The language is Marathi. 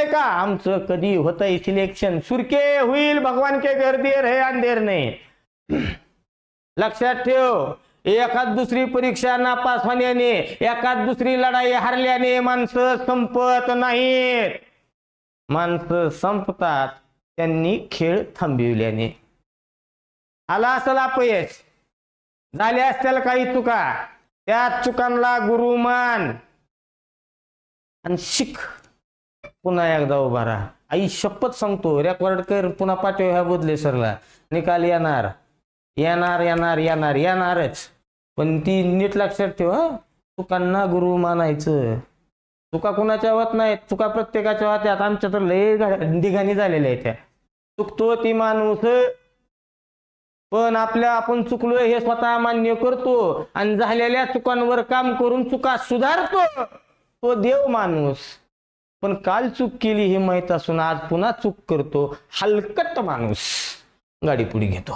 आहे का आमचं कधी होतंय सिलेक्शन सुरके होईल भगवान के घर देर है अंधेर नाही लक्षात ठेव एखाद दुसरी परीक्षा नापास होण्याने एखाद दुसरी लढाई हारल्याने माणसं संपत नाहीत माणसं संपतात त्यांनी खेळ थांबविल्याने आला असेल अपयश झाले असतील काही चुका त्या चुकांना गुरु मान आणि शिक पुन्हा एकदा उभा राहा आई शपथ सांगतो रेकॉर्ड कर पुन्हा पाठव ह्या बोधले सरला निकाल येणार येणार येणार येणार येणारच पण ती नीट लक्षात ठेव चुकांना गुरु मानायचं चुका कुणाच्या होत नाहीत चुका प्रत्येकाच्या होत्यात आमच्या तर लय दिघाणी झालेल्या आहेत त्या चुकतो ती माणूस पण आपण चुकलो हे स्वतः मान्य करतो आणि झालेल्या चुकांवर काम करून चुका सुधारतो तो देव माणूस पण काल चूक केली हे माहित असून आज पुन्हा चूक करतो हलकट माणूस गाडी पुढे घेतो